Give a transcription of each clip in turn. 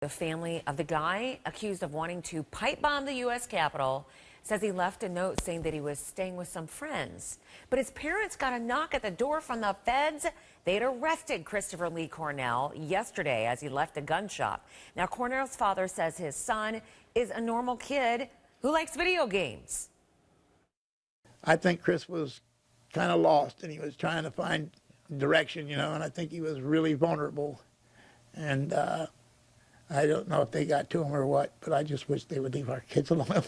The family of the guy accused of wanting to pipe bomb the U.S. Capitol says he left a note saying that he was staying with some friends. But his parents got a knock at the door from the feds. They had arrested Christopher Lee Cornell yesterday as he left a gun shop. Now, Cornell's father says his son is a normal kid who likes video games. I think Chris was kind of lost and he was trying to find direction, and I think he was really vulnerable. And I don't know if they got to him or what, but I just wish they would leave our kids alone.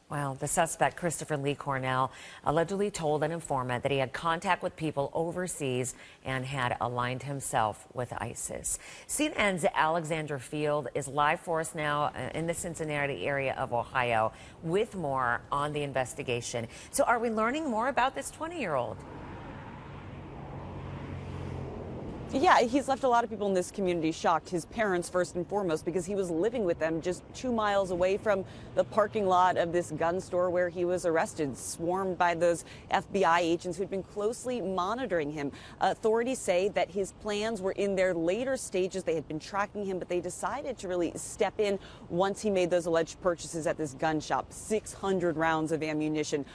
Well, the suspect, Christopher Lee Cornell, allegedly told an informant that he had contact with people overseas and had aligned himself with ISIS. CNN's Alexander Field is live for us now in the Cincinnati area of Ohio with more on the investigation. So are we learning more about this 20-year-old? Yeah, he's left a lot of people in this community shocked. His parents, first and foremost, because he was living with them just 2 miles away from the parking lot of this gun store where he was arrested, swarmed by those FBI agents who'd been closely monitoring him. Authorities say that his plans were in their later stages. They had been tracking him, but they decided to really step in once he made those alleged purchases at this gun shop. 600 rounds of ammunition,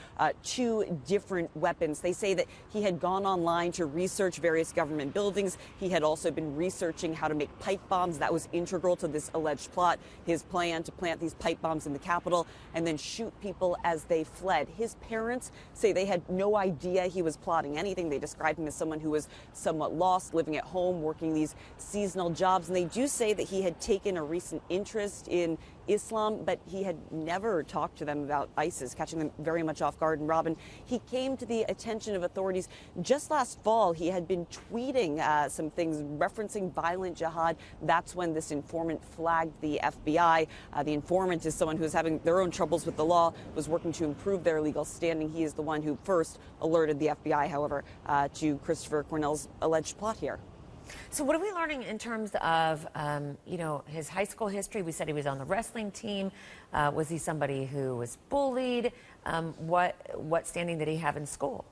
2 different weapons. They say that he had gone online to research various government buildings. He had also been researching how to make pipe bombs. That was integral to this alleged plot, his plan to plant these pipe bombs in the Capitol and then shoot people as they fled. His parents say they had no idea he was plotting anything. They described him as someone who was somewhat lost, living at home, working these seasonal jobs. And they do say that he had taken a recent interest in Islam, but he had never talked to them about ISIS, catching them very much off guard. And Robin, he came to the attention of authorities just last fall. He had been tweeting some things referencing violent jihad. That's when this informant flagged the FBI. The informant is someone who's having their own troubles with the law, was working to improve their legal standing. He is the one who first alerted the FBI, however, to Christopher Cornell's alleged plot here. So what are we learning in terms of, his high school history? We said he was on the wrestling team. Was he somebody who was bullied? What standing did he have in school?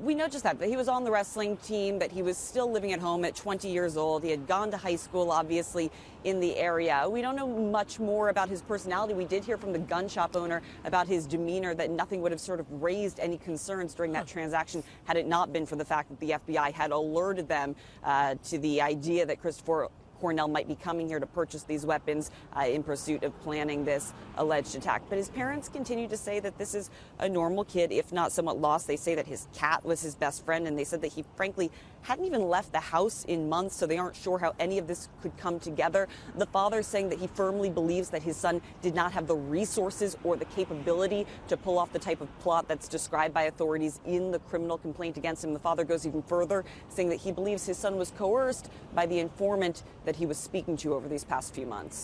We know just that he was on the wrestling team, that he was still living at home at 20 years old. He had gone to high school, obviously, in the area. We don't know much more about his personality. We did hear from the gun shop owner about his demeanor, that nothing would have sort of raised any concerns during that transaction had it not been for the fact that the FBI had alerted them to the idea that Christopher Cornell might be coming here to purchase these weapons in pursuit of planning this alleged attack. But his parents continue to say that this is a normal kid, if not somewhat lost. They say that his cat was his best friend, and they said that he frankly hadn't even left the house in months, so they aren't sure how any of this could come together. The father saying that he firmly believes that his son did not have the resources or the capability to pull off the type of plot that's described by authorities in the criminal complaint against him. The father goes even further, saying that he believes his son was coerced by the informant that he was speaking to over these past few months.